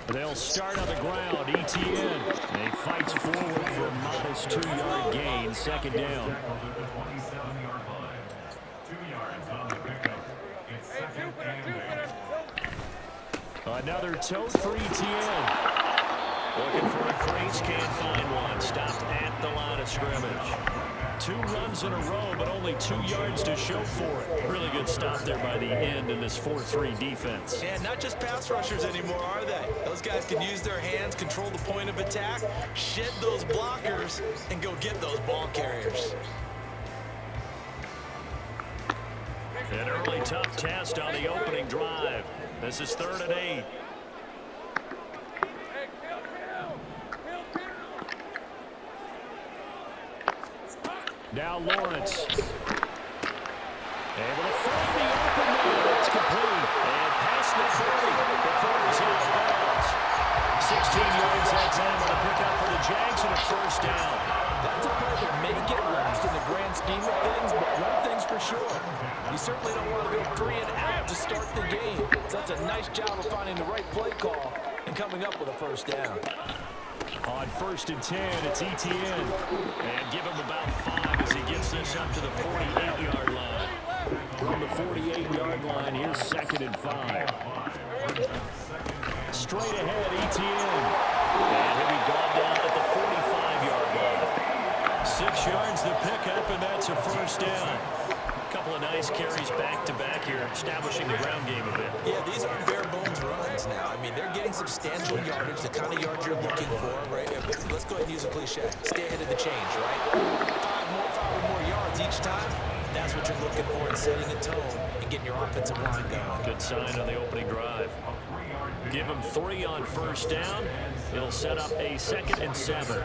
They'll start on the ground. ETN. He fights forward for a modest 2-yard gain. Second down. Another tote for ETN. Looking for a crease, can't find one. Stopped at the line of scrimmage. 2 runs in a row, but only 2 yards to show for it. Really good stop there by the end in this 4-3 defense. And not just pass rushers anymore, are they? Those guys can use their hands, control the point of attack, shed those blockers, and go get those ball carriers. An early tough test on the opening drive. This is 3rd and 8. Now Lawrence. Able to find the open man. That's complete. And past the 40 before he's out of bounds. 16 yards that time on the pickup for the Jags and a first down. That's a play that may get lost in the grand scheme of things, but one thing's for sure. You certainly don't want to go 3 and out to start the game. So that's a nice job of finding the right play call and coming up with a first down. On 1st and 10, it's ETN. And give him about 5 as he gets this up to the 48-yard line. From the 48-yard line, here's 2nd and 5. Straight ahead, ETN. And he'll be gone down at the 45-yard line. 6 yards the pickup, and that's a first down. A couple of nice carries back-to-back here, establishing the ground game a bit. Yeah, these aren't bare-bones runs now. I mean, they're getting substantial yardage, the kind of yards you're looking for, right? Let's go ahead and use a cliche. Stay ahead of the change, right? 5 or more yards each time. That's what you're looking for in setting a tone and getting your offensive line going. Good sign on the opening drive. Give him 3 on first down. It'll set up a 2nd and 7.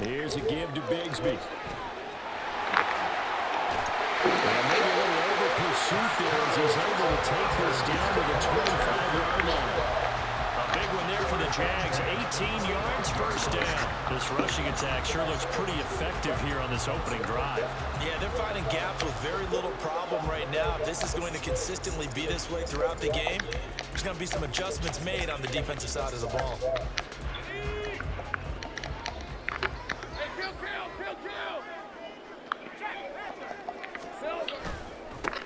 Here's a give to Bigsby. And maybe a little over pursuit there as he's able to take this down to the 25-yard line. A big one there for the Jags. 18 yards, first down. This rushing attack sure looks pretty effective here on this opening drive. Yeah, they're finding gaps with very little problem right now. If this is going to consistently be this way throughout the game, there's going to be some adjustments made on the defensive side of the ball.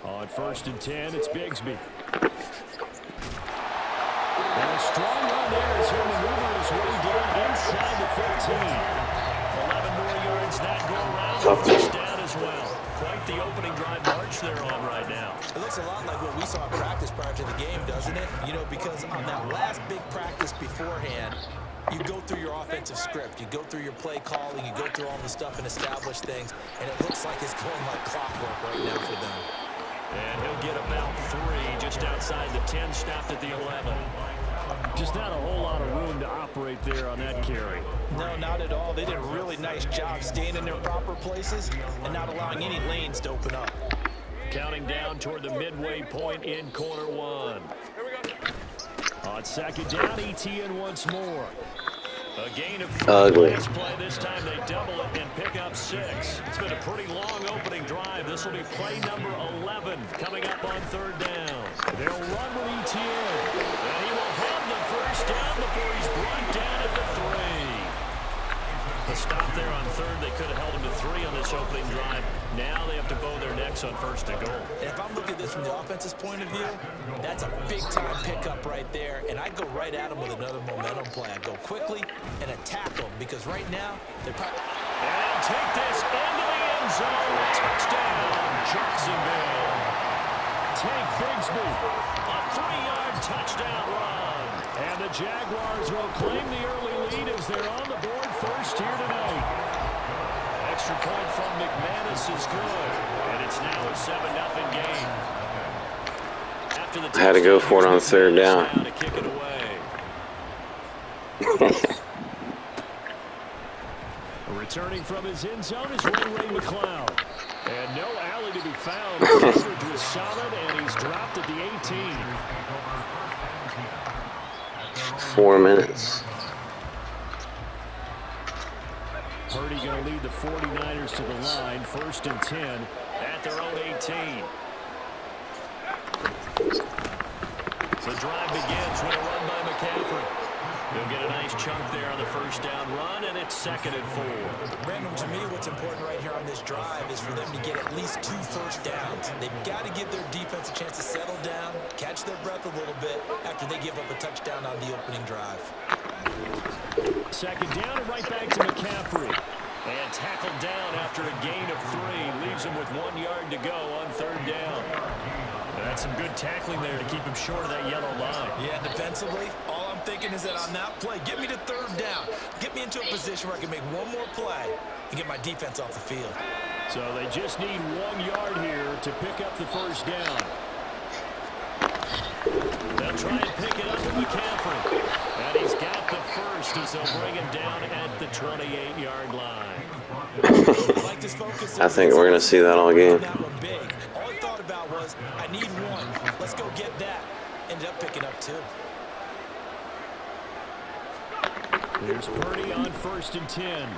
On 1st and 10, it's Bigsby. And a strong run there as he'll maneuver his way down inside the 15. 11 more yards that go around. First down as well. Quite the opening drive march they're on right now. It looks a lot like what we saw in practice prior to the game, doesn't it? You know, because on that last big practice beforehand, you go through your offensive script, you go through your play calling, you go through all the stuff and establish things, and it looks like it's going like clockwork right now for them. And he'll get about 3 just outside the 10, stopped at the 11. Just not a whole lot of room to operate there on that carry. No, not at all. They did a really nice job staying in their proper places and not allowing any lanes to open up. Counting down toward the midway point in quarter 1. On 2nd down, ETN once more. A gain of 3 last play. This time they double it and pick up 6. It's been a pretty long opening drive. This will be play number 11 coming up on 3rd down. They'll run with ETN. And he will have the first down before he's brought down at the 3. The stop there on 3rd. They could have held him to 3 on this opening drive. Now they have to bow their necks on 1st and goal. And if I'm looking at this from the offense's point of view, that's a big-time pickup right there. And I go right at them with another momentum play. I go quickly and attack them because right now they're probably... And take this into the end zone. Touchdown, Jacksonville. Tank Bigsby, a 3-yard touchdown run. And the Jaguars will claim the early lead as they're on the board first here tonight. Extra point from McManus is good, and it's now a 7-0 game. After the had to go for it on 3rd down. To kick it away. Returning from his end zone is Ray McLeod. And no alley to be found. The coverage was solid, and he's dropped at the 18. 4 minutes. Purdy going to lead the 49ers to the line. 1st and 10 at their own 18. The drive begins with a run by McCaffrey. He'll get a nice chunk there on the first down run, and it's 2nd and 4. Random, to me, what's important right here on this drive is for them to get at least 2 first downs. They've got to give their defense a chance to settle down, catch their breath a little bit after they give up a touchdown on the opening drive. 2nd down and right back to McCaffrey. And tackled down after a gain of 3. Leaves him with 1 yard to go on 3rd down. That's some good tackling there to keep him short of that yellow line. Yeah, defensively, all I'm thinking is that on that play, get me to 3rd down. Get me into a position where I can make one more play and get my defense off the field. So they just need 1 yard here to pick up the first down. They'll try and pick it up with McCaffrey. And he's got the first as they'll bring him down at the 28-yard line. I think we're going to see that all game. All he thought about was, I need 1. Let's go get that. Ended up picking up 2. Here's Purdy on 1st and 10.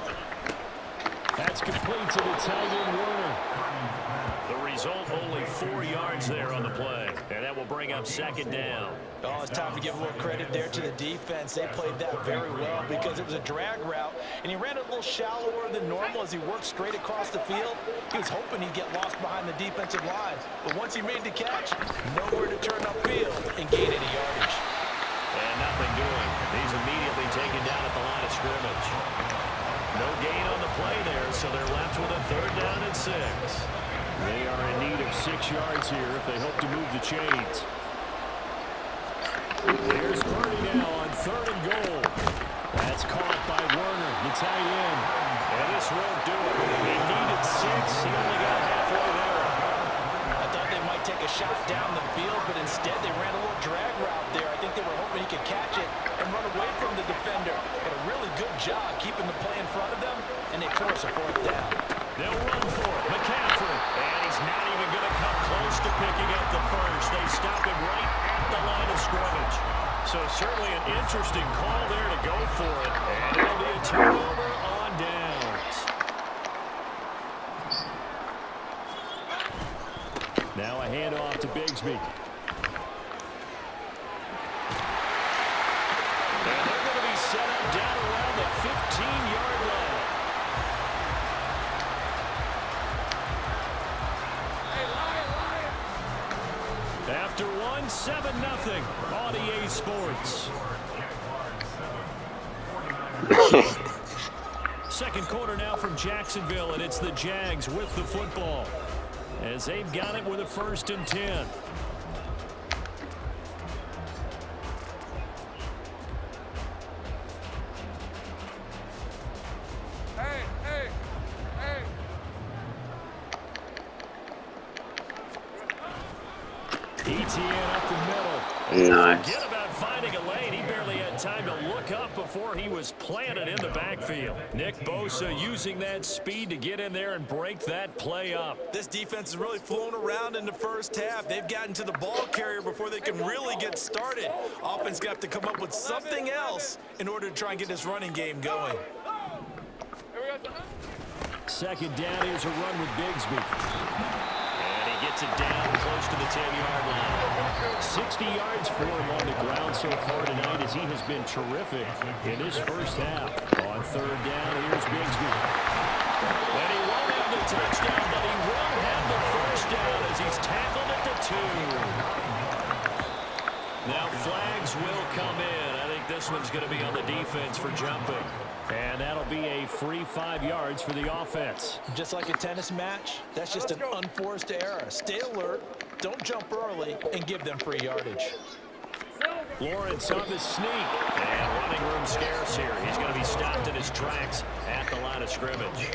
That's complete to the tight end Warner. The result, only 4 yards there on the play. And that will bring up 2nd down. Oh, it's time to give a little credit there to the defense. They played that very well because it was a drag route, and he ran it a little shallower than normal as he worked straight across the field. He was hoping he'd get lost behind the defensive line, but once he made the catch, nowhere to turn upfield and gain any yardage. And nothing doing. He's immediately taken down at the line of scrimmage. No gain on the play there, so they're left with a 3rd down and 6. They are in need of 6 yards here if they hope to move the chains. Here's Purdy now on 3rd and goal. That's caught by Warner, the tight end. And this won't do it. He needed 6. He only got halfway there. I thought they might take a shot down the field, but instead they ran a little drag route there. I think they were hoping he could catch it and run away from the defender. Did a really good job keeping the play in front of them, and they force a 4th down. They'll run for it. McCaffrey. And he's not even going to come close to picking up the first. They stop him right at the line of scrimmage. So certainly an interesting call there to go for it. And it'll be a turnover on downs. Now a handoff to Bigsby. And they're going to be set up down around the 15-yard line. After 7-0 on EA Sports. 2nd quarter now from Jacksonville, and it's the Jags with the football as they've got it with a 1st and 10. ETN up the middle. Nice. Forget about finding a lane. He barely had time to look up before he was planted in the backfield. Nick Bosa using that speed to get in there and break that play up. This defense is really flown around in the first half. They've gotten to the ball carrier before they can really get started. Offense got to come up with something else in order to try and get this running game going. 2nd down, here's a run with Bigsby. Gets it down close to the 10-yard line. 60 yards for him on the ground so far tonight as he has been terrific in his first half. On 3rd down, here's Bigsby. And he won't have the touchdown, but he will have the first down as he's tackled at the 2. Now flags will come in. I think this one's going to be on the defense for jumping. And that'll be a free 5 yards for the offense. Just like a tennis match, that's just an unforced error. Stay alert, don't jump early, and give them free yardage. Lawrence on the sneak. And running room scarce here. He's going to be stopped in his tracks at the line of scrimmage.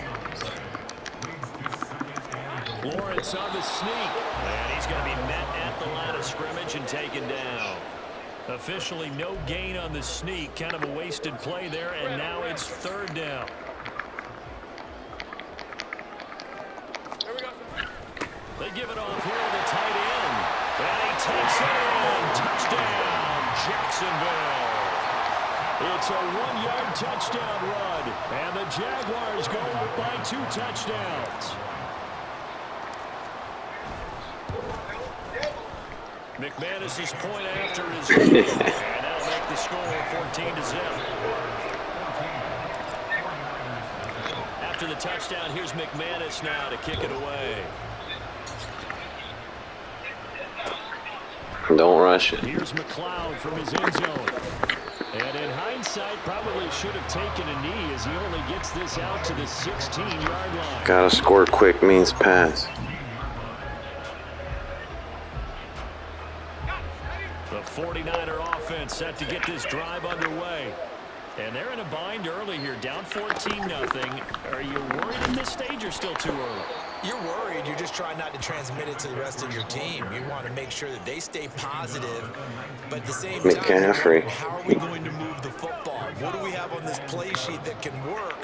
Lawrence on the sneak. And he's going to be met at the line of scrimmage and taken down. Officially no gain on the sneak. Kind of a wasted play there, and now it's 3rd down. They give it off here to the tight end. And he takes it in. Touchdown, Jacksonville. It's a 1-yard touchdown run, and the Jaguars go up by 2 touchdowns. McManus's point after is good, and that'll make the score 14-0. After the touchdown, here's McManus now to kick it away. Don't rush it. Here's McLeod from his end zone. And in hindsight, probably should have taken a knee as he only gets this out to the 16-yard line. Gotta score quick means pass. The 49er offense set to get this drive underway. And they're in a bind early here, down 14-0. Are you worried at this stage or still too early? You're worried. You're just trying not to transmit it to the rest of your team. You want to make sure that they stay positive. But at the same time, McCaffrey. how are we going to move the football? What do we have on this play sheet that can work?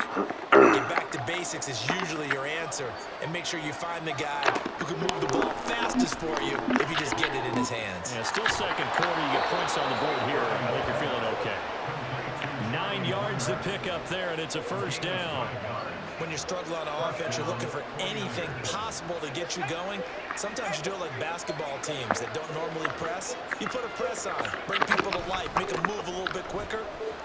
Get back to basics is usually your answer. And make sure you find the guy who can move the ball fastest for you if you just get it in his hands. Yeah, still second quarter. You get points on the board here. I think you're feeling okay. 9 yards to pick up there, and it's a first down. When you're struggling on offense, you're looking for anything possible to get you going. Sometimes you do it like basketball teams that don't normally press. You put a press on, bring people to life, make them move a little bit quicker.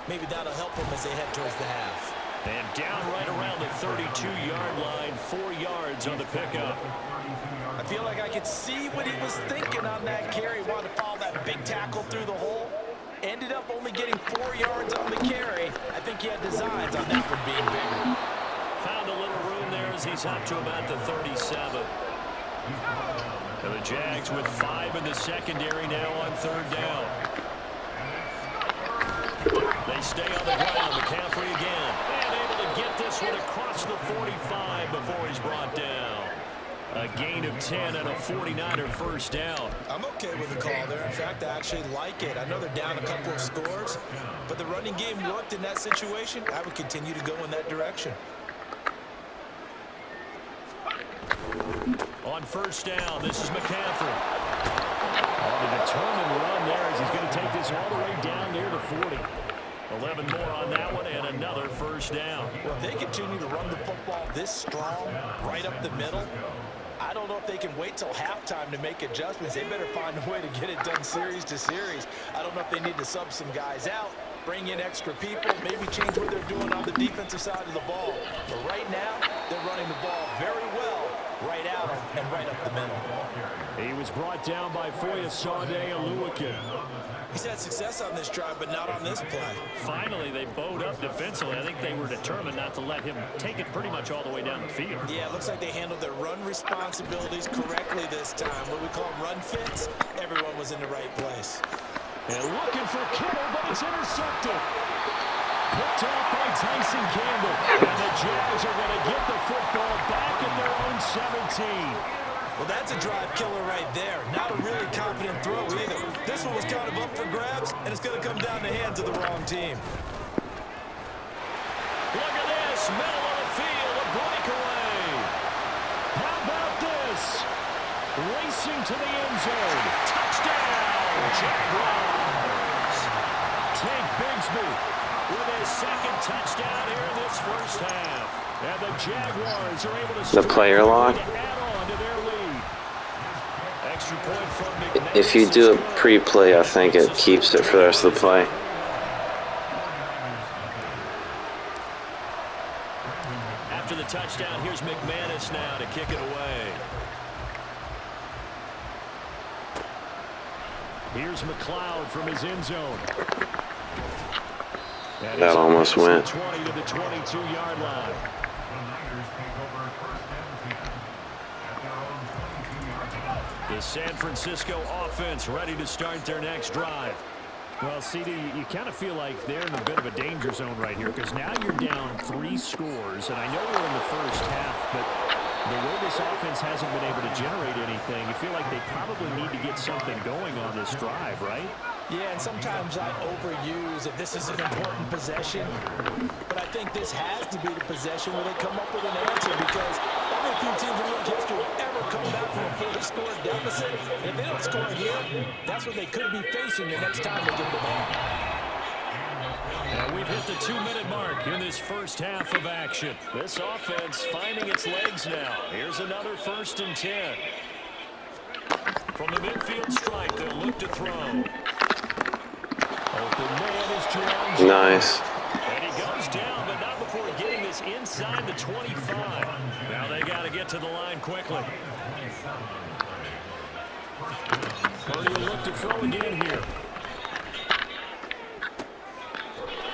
Maybe that'll help them as they head towards the half. And down right around the 32-yard line, 4 yards on the pickup. I feel like I could see what he was thinking on that carry. Wanted to follow that big tackle through the hole. Ended up only getting 4 yards on the carry. I think he had designs on that one being bigger. Found a little room there as he's up to about the 37. And the Jags with 5 in the secondary now on third down. They stay on the ground. McCaffrey again. And able to get this one across the 45 before he's brought down. A gain of 10 and a 49er first down. I'm okay with the call there. In fact, I actually like it. I know they're down a couple of scores, but the running game worked in that situation. I would continue to go in that direction. On first down, this is McCaffrey. On a determined run there as he's going to take this all the way down near the 40. 11 more on that one and another first down. Well, if they continue to run the football this strong, right up the middle, I don't know if they can wait till halftime to make adjustments. They better find a way to get it done series to series. I don't know if they need to sub some guys out, bring in extra people, maybe change what they're doing on the defensive side of the ball. But right now, they're running the ball very well, right out and right up the middle. He was brought down by Foyesade Oluwakin. He's had success on this drive, but not on this play. Finally, they bowed up defensively. I think they were determined not to let him take it pretty much all the way down the field. Yeah, it looks like they handled their run responsibilities correctly this time. What we call run fits, everyone was in the right place. And looking for Kittle, but it's intercepted. Picked off by Tyson Campbell. And the Jags are going to get the football back at their own 17. Well, that's a drive killer right there. Not a really confident throw either. This one was kind of up for grabs, and it's going to come down the hands of the wrong team. Look at this. Middle of the field, a breakaway. How about this? Racing to the end zone. Touchdown, Jaguars. Tank Bigsby with his second touchdown here in this first half. And the Jaguars are able to The player lock. add on to their lead. Extra point from McManus. If you do a pre-play, I think it keeps it for the rest of the play. After the touchdown, here's McManus now to kick it away. Here's McLeod from his end zone. That almost went. 20 to the 22-yard line. The San Francisco offense ready to start their next drive. Well, CD, you kind of feel like they're in a bit of a danger zone right here because now you're down 3 scores, and I know we're in the first half, but the way this offense hasn't been able to generate anything, you feel like they probably need to get something going on this drive, right? Yeah, and sometimes I overuse if this is an important possession. But I think this has to be the possession where they come up with an answer because only a few teams in league history have ever come back from a fully scored deficit. And if they don't score here, that's what they could be facing the next time they get the ball. And hit the 2-minute mark in this first half of action. This offense finding its legs now. Here's another 1st and 10. From the midfield stripe, they'll look to throw. Open man is John. Nice. And he goes down, but not before getting this inside the 25. Now they got to get to the line quickly. Purdy will look to throw again here.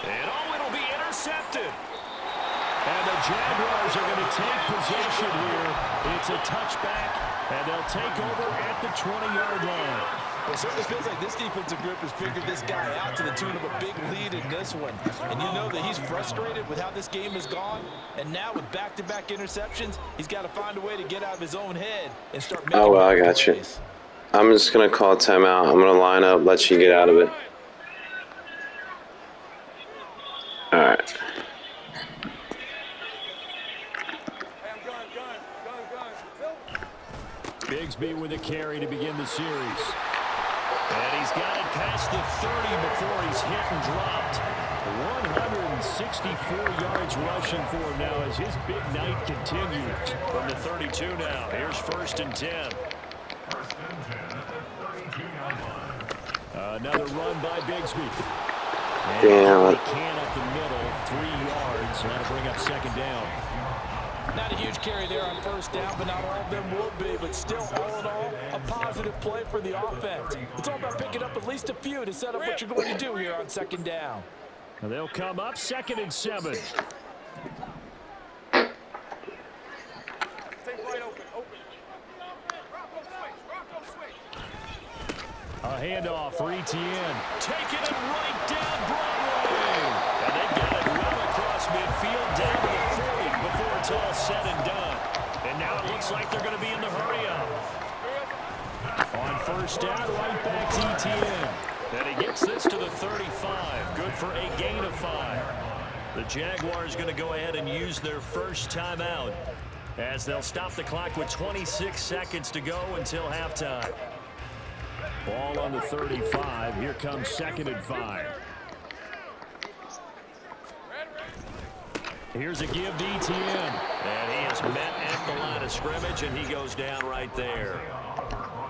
And it'll be intercepted. And the Jaguars are going to take possession here. It's a touchback, and they'll take over at the 20-yard line. Well, it certainly feels like this defensive group has figured this guy out to the tune of a big lead in this one. And you know that he's frustrated with how this game has gone. And now with back-to-back interceptions, he's got to find a way to get out of his own head and start making Oh, well, I got you. plays. I'm just going to call a timeout. I'm going to line up, let you get out of it. All right. Bigsby with a carry to begin the series. And he's got it past the 30 before he's hit and dropped. 164 yards rushing for him now as his big night continues. From the 32 now, here's 1st and 10. Another run by Bigsby. Damn. He can up the middle, 3 yards. That'll bring up 2nd down. Not a huge carry there on 1st down, but not all of them will be. But still, all in all, a positive play for the offense. It's all about picking up at least a few to set up what you're going to do here on 2nd down. And they'll come up 2nd and 7. A handoff for Etienne. Taking it right down Broadway. And they've got it well across midfield down to the 40 before it's all said and done. And now it looks like they're going to be in the hurry-up. On 1st down, right back to Etienne. And he gets this to the 35. Good for a gain of 5. The Jaguars going to go ahead and use their first timeout as they'll stop the clock with 26 seconds to go until halftime. Ball on the 35. Here comes 2nd and 5. Here's a give to Etienne. And he is met at the line of scrimmage, and he goes down right there.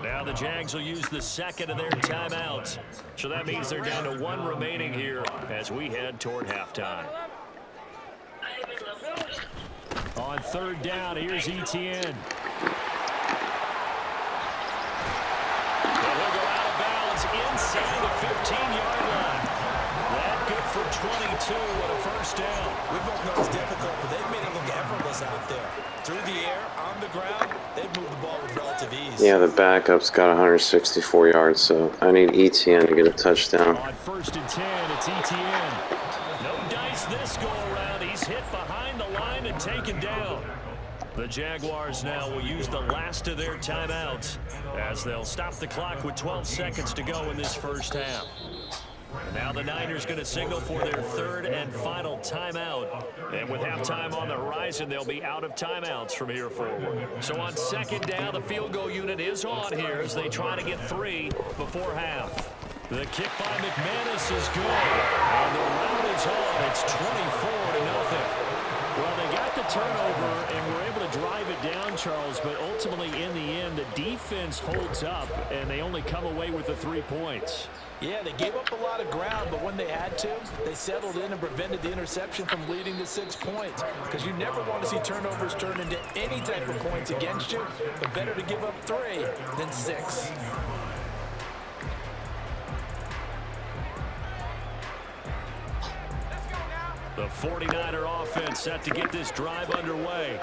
Now the Jags will use the 2nd of their timeouts. So that means they're down to 1 remaining here as we head toward halftime. On 3rd down, here's Etienne. Inside the 15-yard line. That good for 22 and a 1st down. We both know it's difficult, but they've made it look effortless out there. Through the air, on the ground, they've moved the ball with relative ease. Yeah, the backup's got 164 yards, so I need Etienne to get a touchdown. On 1st and 10, it's Etienne. No dice this go-around. He's hit behind the line and taken down. The Jaguars now will use the last of their timeouts as they'll stop the clock with 12 seconds to go in this first half. And now the Niners going to signal for their 3rd and final timeout. And with halftime on the horizon, they'll be out of timeouts from here forward. So on 2nd down, the field goal unit is on here as they try to get 3 before half. The kick by McManus is good. And the round is on. It's 24-0. Well, they got the turnover and were able to drive it down, Charles, but ultimately in the end, the defense holds up, and they only come away with the 3 points. Yeah, they gave up a lot of ground, but when they had to, they settled in and prevented the interception from leading to 6 points. Because you never want to see turnovers turn into any type of points against you, but better to give up 3 than 6. The 49er offense set to get this drive underway.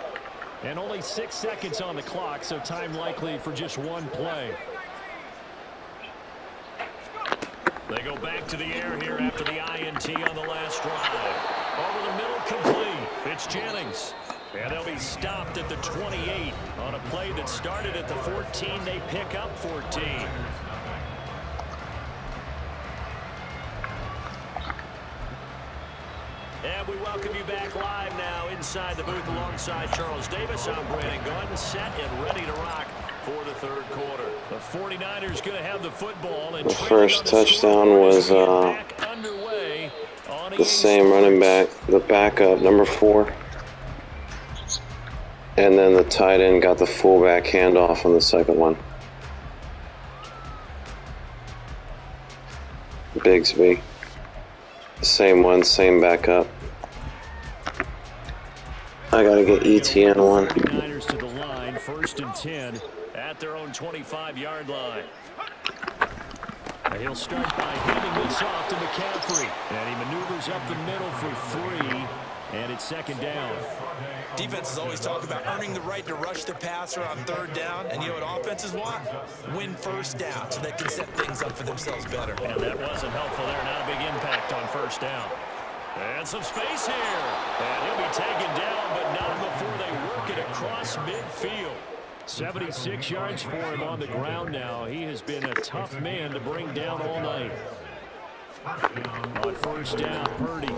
And only 6 seconds on the clock, so time likely for just 1 play. They go back to the air here after the INT on the last drive. Over the middle, complete. It's Jennings. And they'll be stopped at the 28 on a play that started at the 14. They pick up 14. And we welcome you back live now inside the booth alongside Charles Davis. I'm Brandon Gunn, set and ready to rock for the 3rd quarter. The 49ers going to have the football. And the first touchdown was back underway On the same running back, the backup, number 4. And then the tight end got the fullback handoff on the second one. Bigsby. Same one, same backup. I gotta get ETN one. 49ers to the line, 1st and 10 at their own 25-yard line. And he'll start by handing this off to McCaffrey. And he maneuvers up the middle for 3, and it's 2nd down. Defenses always talk about earning the right to rush the passer on 3rd down. And you know what offenses want? Win 1st down so they can set things up for themselves better. And that wasn't helpful there. Not a big impact on 1st down. And some space here. And he'll be taken down, but not before they work it across midfield. 76 yards for him on the ground now. He has been a tough man to bring down all night. On 1st down, Purdy.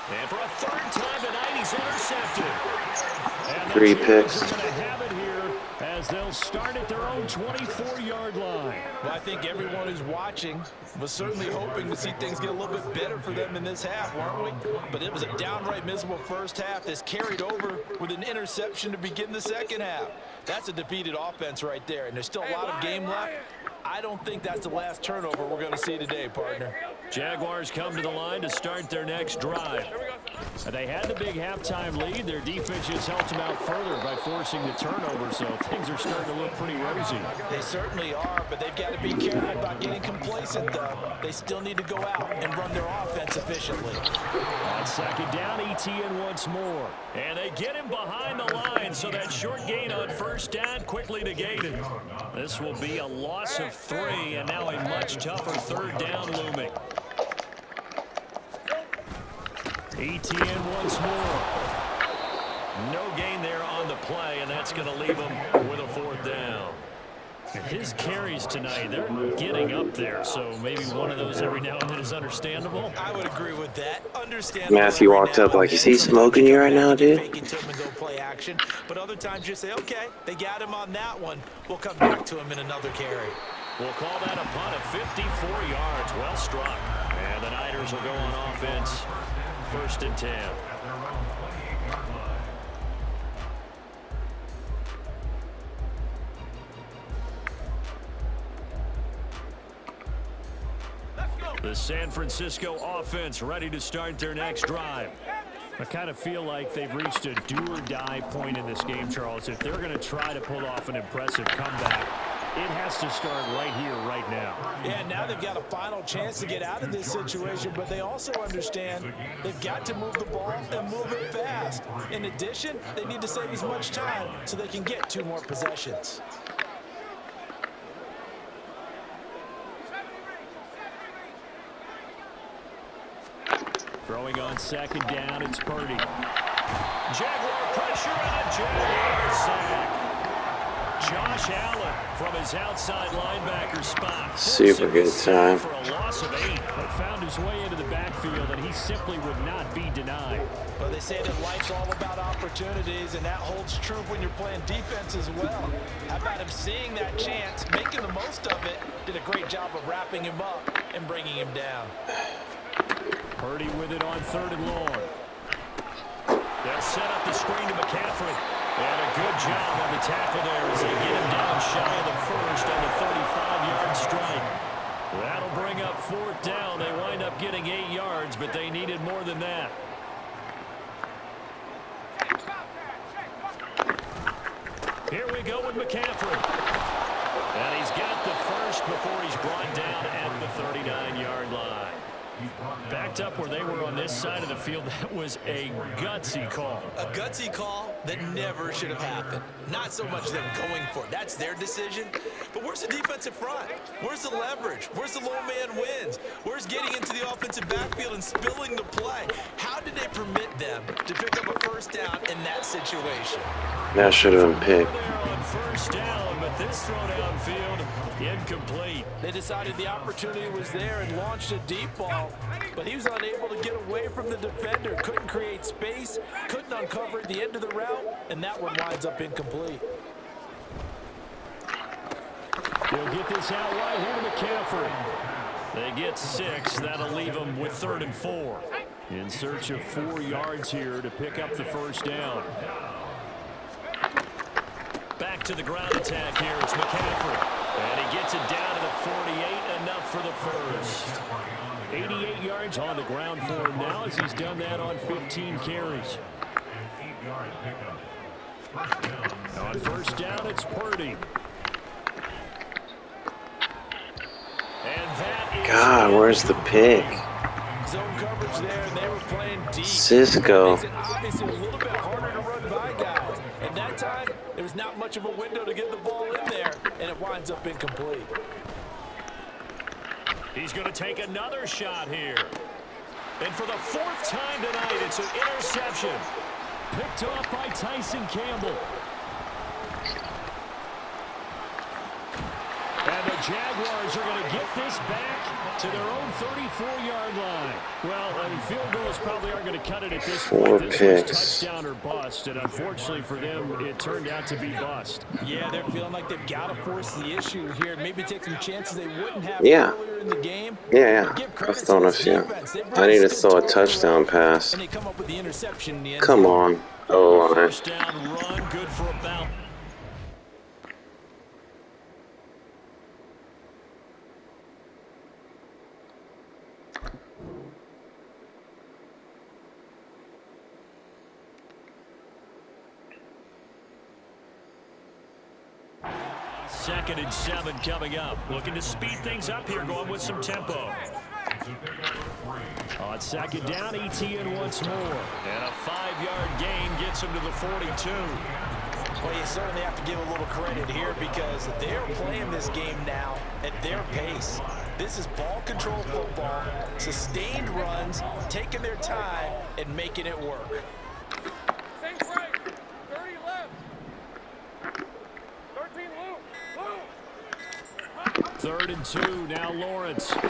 And for a 3rd time tonight, he's intercepted. And 3 picks. Going to have it here as they'll start at their own 24-yard line. Well, I think everyone who's watching was certainly hoping to see things get a little bit better for them in this half, weren't we? But it was a downright miserable first half that's carried over with an interception to begin the second half. That's a defeated offense right there, and there's still a lot of game left. I don't think that's the last turnover we're going to see today, partner. Jaguars come to the line to start their next drive. They had the big halftime lead. Their defense just helped them out further by forcing the turnover, so things are starting to look pretty rosy. They certainly are, but they've got to be careful about getting complacent, though. They still need to go out and run their offense efficiently. On 2nd down, ETN once more. And they get him behind the line, so that short gain on 1st down quickly negated. This will be a loss of 3, and now a much tougher 3rd down looming. ETN once more. No gain there on the play, and that's going to leave him with a 4th down. His carries tonight, they're getting up there, so maybe one of those every now and then is understandable. I would agree with that. Understandable. Matthew walked up like, is he smoking you right now, dude? Fake it to him and go play action. But other times you say, okay, they got him on that one. We'll come back to him in another carry. We'll call that a punt of 54 yards. Well struck. And the Niners will go on offense. 1st and 10. The San Francisco offense ready to start their next drive. I kind of feel like they've reached a do-or-die point in this game, Charles. If they're going to try to pull off an impressive comeback, it has to start right here, right now. Yeah, now they've got a final chance to get out of this situation, but they also understand they've got to move the ball and move it fast. In addition, they need to save as much time so they can get 2 more possessions. Throwing on 2nd down, it's Purdy. Jaguar pressure on Jaguar sack. Josh Allen from his outside linebacker spot. Super good time. For a loss of 8, but found his way into the backfield, and he simply would not be denied. Well, they say that life's all about opportunities, and that holds true when you're playing defense as well. How about him seeing that chance, making the most of it, did a great job of wrapping him up and bringing him down. Purdy with it on 3rd and long. They'll set up the screen to McCaffrey. And a good job on the tackle there as they get him down shy of the 1st on the 35-yard strike. That'll bring up 4th down. They wind up getting 8 yards, but they needed more than that. Here we go with McCaffrey. And he's got the 1st before he's brought down at the 39-yard line. Backed up where they were on this side of the field. That was a gutsy call. A gutsy call that never should have happened. Not so much them going for it. That's their decision. But where's the defensive front? Where's the leverage? Where's the low man wins? Where's getting into the offensive backfield and spilling the play? How did they permit them to pick up a 1st down in that situation? That should have been picked. On 1st down, but this throw downfield incomplete. They decided the opportunity was there and launched a deep ball, but he was unable to get away from the defender. Couldn't create space, couldn't uncover at the end of the route, and that one winds up incomplete. He'll get this out wide here to McCaffrey. They get 6. That'll leave them with 3rd and 4. In search of 4 yards here to pick up the first down. Back to the ground attack here. It's McCaffrey. And he gets it down to the 48. Enough for the first. 88 yards on the ground for him now as he's done that on 15 carries. On first down, it's Purdy. God, where's the pick? Zone coverage there, and they were playing deep. Cisco. Makes it obviously a little bit harder to run by guys. And that time, there was not much of a window to get the ball in there, and it winds up incomplete. He's going to take another shot here. And for the 4th time tonight, it's an interception. Picked off by Tyson Campbell. And the Jaguars are going to get this back to their own 34-yard line. Well, field goals probably aren't going to cut it at this point. 4 This picks. was touchdown or bust, and unfortunately for them, it turned out to be bust. Yeah, they're feeling like they've got to force the issue here. Maybe take some chances they wouldn't have earlier in the game. Yeah. That's throwing us, yeah. I need to throw a touchdown pass. And they come up with the interception in the end Come zone. on. Oh, line. First down run, good for about. Second and 7 coming up. Looking to speed things up here, going with some tempo. On second down, ETN once more. And a 5-yard gain gets him to the 42. Well, you certainly have to give a little credit here because they're playing this game now at their pace. This is ball control football, sustained runs, taking their time, and making it work. 3rd and 2, now Lawrence. And he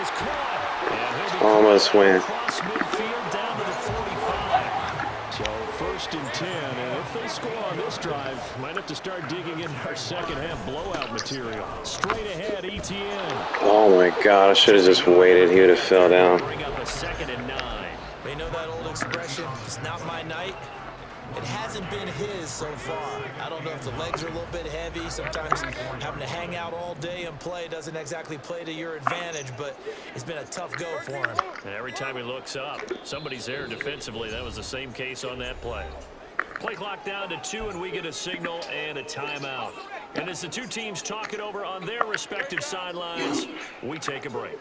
is caught. And he'll be Almost win. across midfield down to the 45. So 1st and 10, and if they score on this drive, might have to start digging in our second half blowout material. Straight ahead, ETN. Oh my God, I should have just waited. He would have fell down. Bring up a 2nd and 9. They know that old expression, it's not my night. It hasn't been his so far. I don't know if the legs are a little bit heavy. Sometimes having to hang out all day and play doesn't exactly play to your advantage, but it's been a tough go for him. And every time he looks up, somebody's there defensively. That was the same case on that play. Play clock down to 2, and we get a signal and a timeout. And as the two teams talk it over on their respective sidelines, we take a break.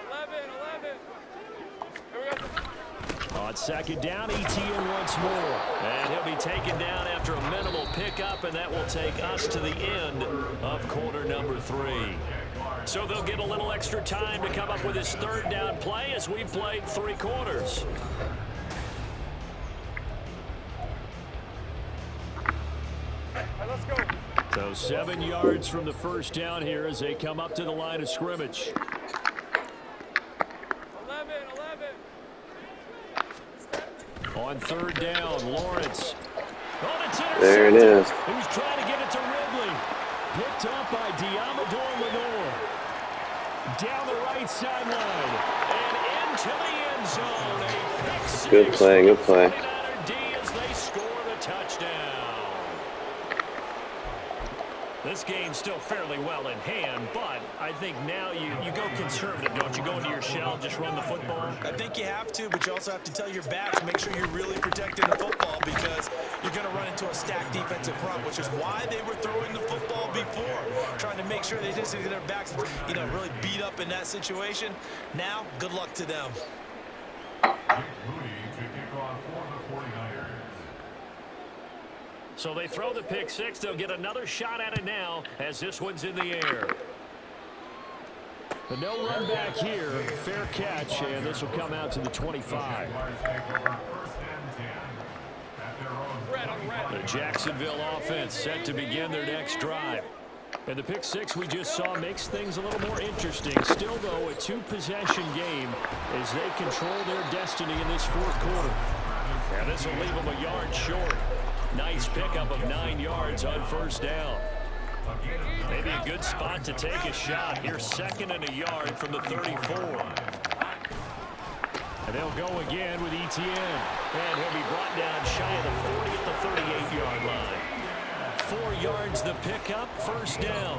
11. On second down, ETN once more. And he'll be taken down after a minimal pickup, and that will take us to the end of quarter number 3. So they'll get a little extra time to come up with his 3rd down play as we've played 3 quarters. Let's go. So 7 yards from the first down here as they come up to the line of scrimmage. 11. On 3rd down, Lawrence. Oh, it's intercepted. There it is. He was trying to get it to Ridley. Picked up by Diamador Lenore. Down the right sideline. And into the end zone. A pick six. Good play, good play. 49er D as they score the touchdown. This game's still fairly well in hand, but I think now you go conservative, don't you? Go into your shell, just run the football. I think you have to, but you also have to tell your backs, make sure you're really protecting the football because you're going to run into a stacked defensive front, which is why they were throwing the football before, trying to make sure they just get their backs, really beat up in that situation. Now, good luck to them. So they throw the pick six. They'll get another shot at it now as this one's in the air. The no run back here. Fair catch, and this will come out to the 25. The Jacksonville offense set to begin their next drive. And the pick six we just saw makes things a little more interesting. Still, though, a 2-possession game as they control their destiny in this 4th quarter. And this will leave them a yard short. Nice pickup of 9 yards on first down. Maybe a good spot to take a shot. Here's 2nd and a yard from the 34. And they'll go again with Etienne. And he'll be brought down shy of the 40 at the 38-yard line. 4 yards the pickup, 1st down.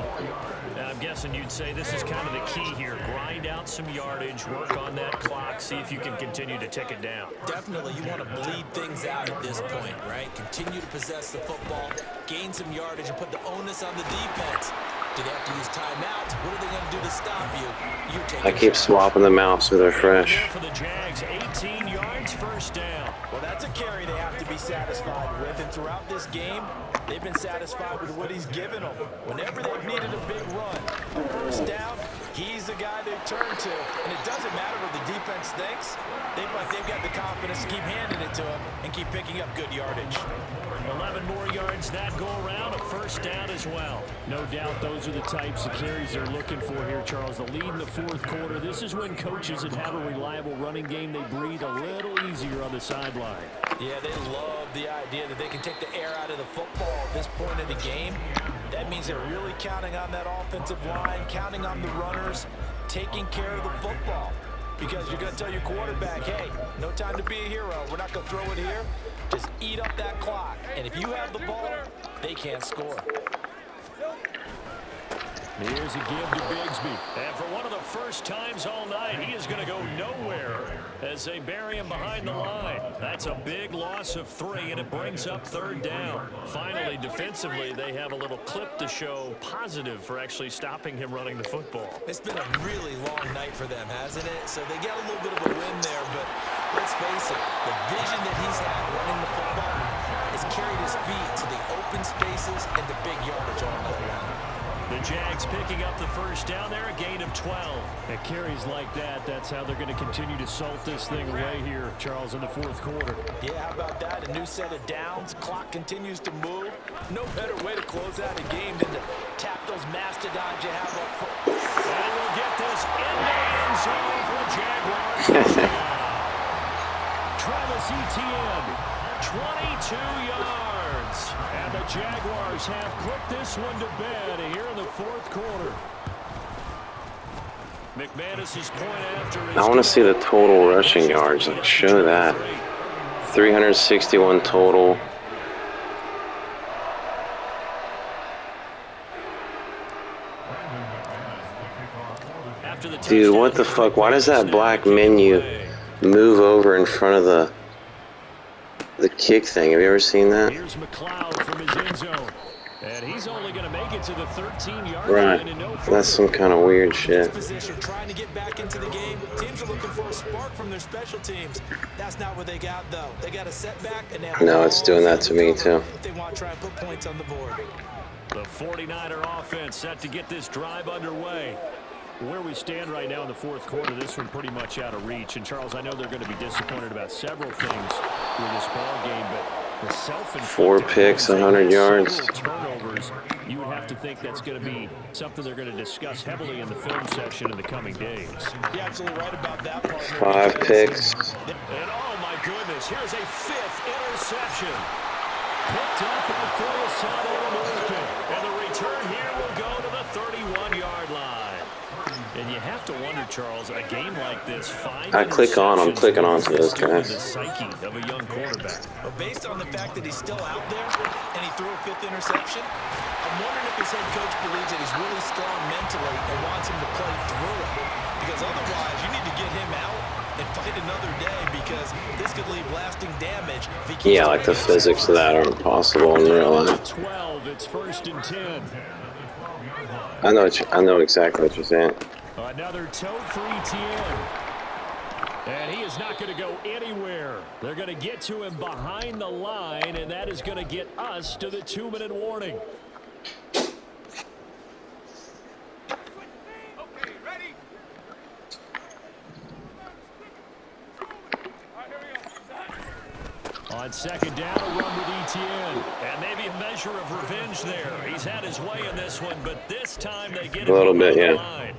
Now, I'm guessing you'd say this is kind of the key here. Grind out some yardage, work on that clock, see if you can continue to tick it down. Definitely, you want to bleed things out at this point, right? Continue to possess the football, gain some yardage, and put the onus on the defense. Do they have to use timeouts? What are they going to do to stop you? I keep swapping the mouse with refresh. For the Jags, 18 yards, 1st down. Well, that's a carry they have to be satisfied with. And throughout this game, they've been satisfied with what he's given them. Whenever they've needed a big run, 1st down, he's the guy they've turned to. And it doesn't matter what the defense thinks. They've got the confidence to keep handing it to him and keep picking up good yardage. 11 more yards that go around, a 1st down as well. No doubt those are the types of carries they're looking for here, Charles. The lead in the 4th quarter. This is when coaches that have a reliable running game, they breathe a little easier on the sideline. Yeah, they love the idea that they can take the air out of the football at this point in the game. That means they're really counting on that offensive line, counting on the runners, taking care of the football. Because you're going to tell your quarterback, hey, no time to be a hero. We're not going to throw it here. Just eat up that clock. And if you have the ball, they can't score. Here's a give to Bigsby. And for one of the first times all night, he is going to go nowhere as they bury him behind the line. That's a big loss of 3, and it brings up 3rd down. Finally, defensively, they have a little clip to show positive for actually stopping him running the football. It's been a really long night for them, hasn't it? So they get a little bit of a win there, but let's face it, the vision that he's had running the football has carried his feet to the open spaces and the big yardage all night long. The Jags picking up the 1st down there, a gain of 12. At carries like that, that's how they're going to continue to salt this thing away here, Charles, in the 4th quarter. Yeah, how about that? A new set of downs. Clock continues to move. No better way to close out a game than to tap those mastodons you have up front. And we'll get this into the end zone for the Jaguars. Travis Etienne, 22 yards. And the Jaguars have put this one to bed here in the 4th quarter. McManus's point after. I want to see the total rushing yards. Like, show that. 361 total. Dude, what the fuck? Why does that black menu move over in front of the kick thing? Have you ever seen that? Here's McLeod from his end zone. And he's only going to make it to the 13-yard Right. line. And no That's some kind of weird shit. Position, trying to get back into the game. Teams are looking for a spark from their special teams. That's not what they got, though. They got a setback, and they have No, it's doing that to me, too. if they want to try and put points on the board. The 49er offense set to get this drive underway. Where we stand right now in the 4th quarter, this one pretty much out of reach. And, Charles, I know they're going to be disappointed about several things with this ball game, but the self-inflicted 4 picks, 100 yards. turnovers, you would have to think that's going to be something they're going to discuss heavily in the film session in the coming days. You're absolutely right about that part. 5 picks. And, oh, my goodness, here's a 5th interception. Picked up by Phil American. And the return here will go to the 31-yard line. And you have to wonder, Charles, a game like this, I'm clicking onto those guys. The psyche of a young quarterback. But based on the fact that he's still out there and he threw a 5th interception, I'm wondering if his head coach believes that he's really strong mentally and wants him to play through it. Because otherwise, you need to get him out and fight another day, because this could leave lasting damage. If he Yeah, like the physics of that are impossible in real life. 12, it's 1st and 10. I know exactly what you're saying. Another tote for Etienne. And he is not going to go anywhere. They're going to get to him behind the line, and that is going to get us to the 2-minute warning. Okay, ready? On 2nd down, a run with Etienne. And maybe a measure of revenge there. He's had his way in this one, but this time they get him A little bit, the yeah. line.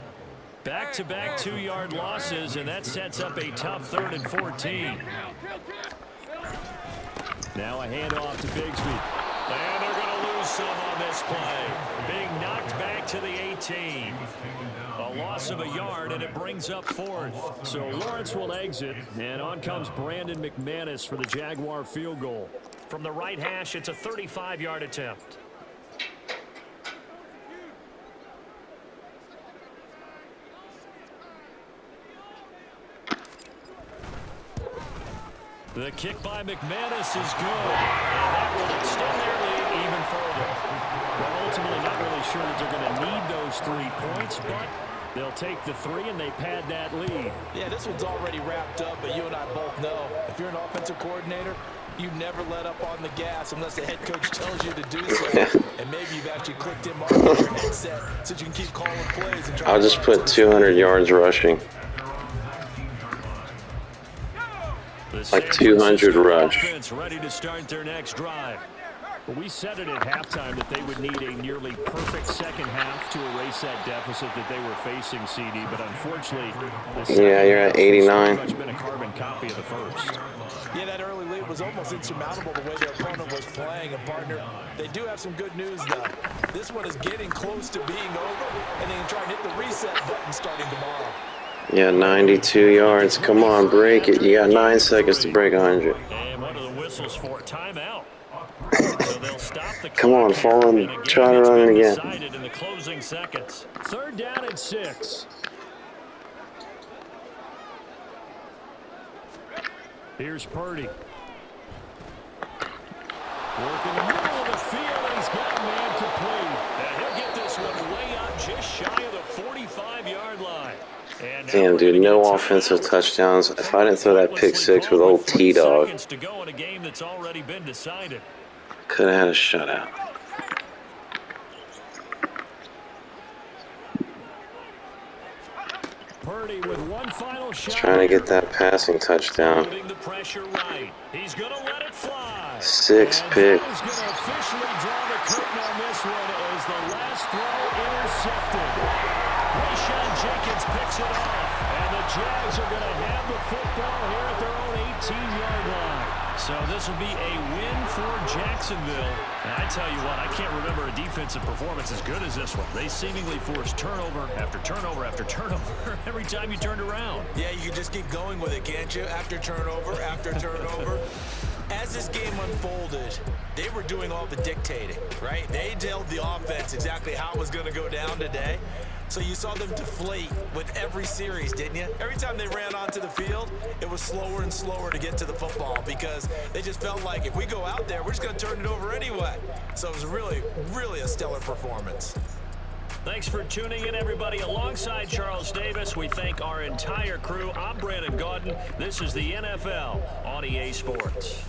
Back-to-back 2-yard losses, and that sets up a tough 3rd and 14. Now a handoff to Bigsby. And they're going to lose some on this play. Being knocked back to the 18. A loss of a yard, and it brings up 4th. So Lawrence will exit, and on comes Brandon McManus for the Jaguar field goal. From the right hash, it's a 35-yard attempt. The kick by McManus is good, and that will extend their lead even further. We're ultimately not really sure that they're going to need those 3 points, but they'll take the 3 and they pad that lead. Yeah, this one's already wrapped up, but you and I both know if you're an offensive coordinator, you never let up on the gas unless the head coach tells you to do so. And maybe you've actually clicked him off your headset so you can keep calling plays. And I'll just put 200 yards rushing. Like 200 rush. Ready to start their next drive. We said it at halftime that they would need a nearly perfect second half to erase that deficit that they were facing, CD. But unfortunately, yeah, you're at 89. Pretty much been a carbon copy of the first. Yeah, that early lead was almost insurmountable the way their opponent was playing. And partner, they do have some good news though. This one is getting close to being over, and they can try and hit the reset button starting tomorrow. Yeah, 92 yards. Come on, break it. You got 9 seconds to break 100. And what are the whistles for? Timeout. So they'll stop the Come on, fall and try to run it again. In the closing seconds. 3rd down and 6. Here's Purdy. Working the middle of the field, and he's got a man complete. And he'll get this one way up just shy of the 45-yard line. Damn, dude, no offensive touchdowns. If I didn't throw that pick 6 with old T-Dog, could have had a shutout. Purdy with one final shot. Trying to get that passing touchdown. He's going to let it fly. 6 picks. He's going to officially draw the curtain on this one as the last throw intercepted. Jenkins picks it off, and the Jags are going to have the football here at their own 18-yard line. So this will be a win for Jacksonville. And I tell you what, I can't remember a defensive performance as good as this one. They seemingly forced turnover after turnover after turnover every time you turned around. Yeah, you can just keep going with it, can't you? After turnover, after turnover. As this game unfolded, they were doing all the dictating, right? They told the offense exactly how it was going to go down today. So you saw them deflate with every series, didn't you? Every time they ran onto the field, it was slower and slower to get to the football because they just felt like if we go out there, we're just going to turn it over anyway. So it was really, really a stellar performance. Thanks for tuning in, everybody. Alongside Charles Davis, we thank our entire crew. I'm Brandon Gaudin. This is the NFL on EA Sports.